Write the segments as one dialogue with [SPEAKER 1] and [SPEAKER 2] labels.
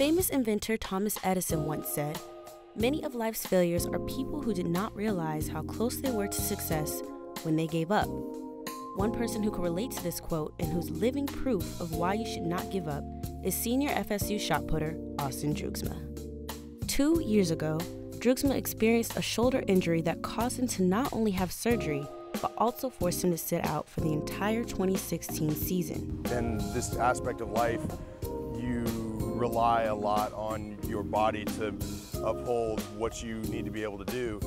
[SPEAKER 1] Famous inventor Thomas Edison once said, "Many of life's failures are people who did not realize how close they were to success when they gave up." One person who can relate to this quote and who's living proof of why you should not give up is senior FSU shot putter Austin Droogsma. 2 years ago, Droogsma experienced a shoulder injury that caused him to not only have surgery, but also forced him to sit out for the entire 2016 season.
[SPEAKER 2] In this aspect of life, you rely a lot on your body to uphold what you need to be able to do.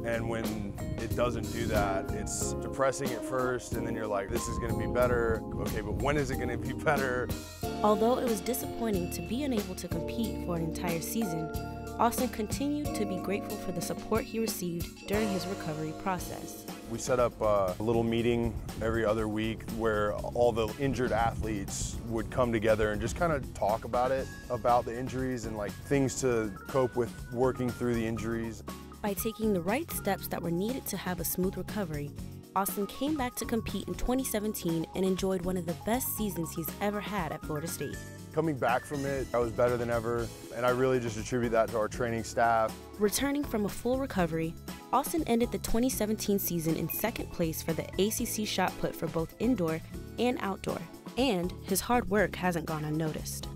[SPEAKER 2] And when it doesn't do that, it's depressing at first, and then you're like, this is gonna be better. Okay, but when is it gonna be better?
[SPEAKER 1] Although it was disappointing to be unable to compete for an entire season, Austin continued to be grateful for the support he received during his recovery process.
[SPEAKER 2] We set up a little meeting every other week where all the injured athletes would come together and just kind of talk about it, about the injuries and like things to cope with working through the injuries.
[SPEAKER 1] By taking the right steps that were needed to have a smooth recovery, Austin came back to compete in 2017 and enjoyed one of the best seasons he's ever had at Florida State.
[SPEAKER 2] Coming back from it, I was better than ever, and I really just attribute that to our training staff.
[SPEAKER 1] Returning from a full recovery, Austin ended the 2017 season in second place for the ACC shot put for both indoor and outdoor, and his hard work hasn't gone unnoticed.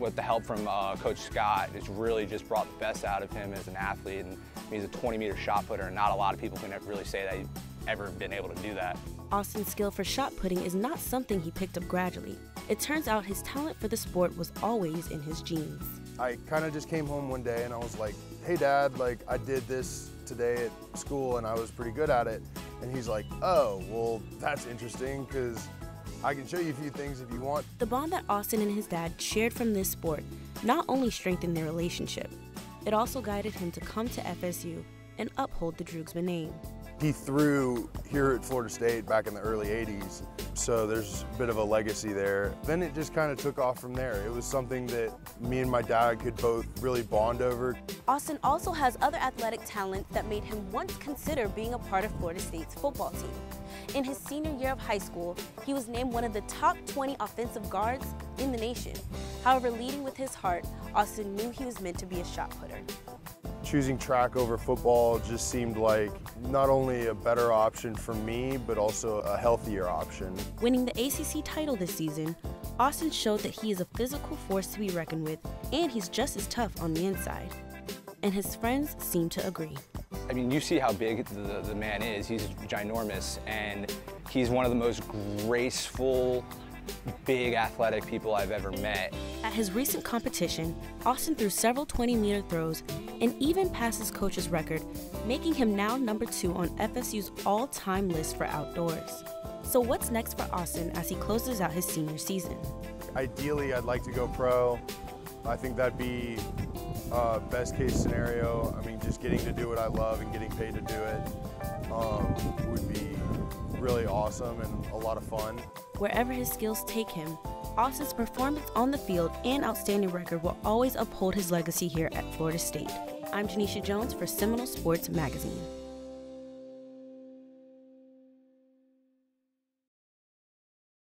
[SPEAKER 3] With the help from Coach Scott, it's really just brought the best out of him as an athlete, and he's a 20-meter shot putter, and not a lot of people can really say that he's ever been able to do that.
[SPEAKER 1] Austin's skill for shot putting is not something he picked up gradually. It turns out his talent for the sport was always in his genes.
[SPEAKER 2] I kind of just came home one day and I was like, hey Dad, like I did this today at school and I was pretty good at it. And he's like, oh, well, that's interesting because I can show you a few things if you want.
[SPEAKER 1] The bond that Austin and his dad shared from this sport not only strengthened their relationship, it also guided him to come to FSU and uphold the Droogsma name.
[SPEAKER 2] He threw here at Florida State back in the early 80s, so there's a bit of a legacy there. Then it just kind of took off from there. It was something that me and my dad could both really bond over.
[SPEAKER 1] Austin also has other athletic talents that made him once consider being a part of Florida State's football team. In his senior year of high school, he was named one of the top 20 offensive guards in the nation. However, leading with his heart, Austin knew he was meant to be a shot putter.
[SPEAKER 2] Choosing track over football just seemed like not only a better option for me, but also a healthier option.
[SPEAKER 1] Winning the ACC title this season, Austin showed that he is a physical force to be reckoned with, and he's just as tough on the inside. And his friends seem to agree.
[SPEAKER 3] I mean, you see how big the man is. He's ginormous, and he's one of the most graceful, big athletic people I've ever met.
[SPEAKER 1] At his recent competition, Austin threw several 20-meter throws and even passed his coach's record, making him now number 2 on FSU's all-time list for outdoors. So what's next for Austin as he closes out his senior season?
[SPEAKER 2] Ideally, I'd like to go pro. I think that'd be best case scenario. I mean, just getting to do what I love and getting paid to do it would be really awesome and a lot of fun.
[SPEAKER 1] Wherever his skills take him, Austin's performance on the field and outstanding record will always uphold his legacy here at Florida State. I'm Janesha Jones for Seminole Sports Magazine.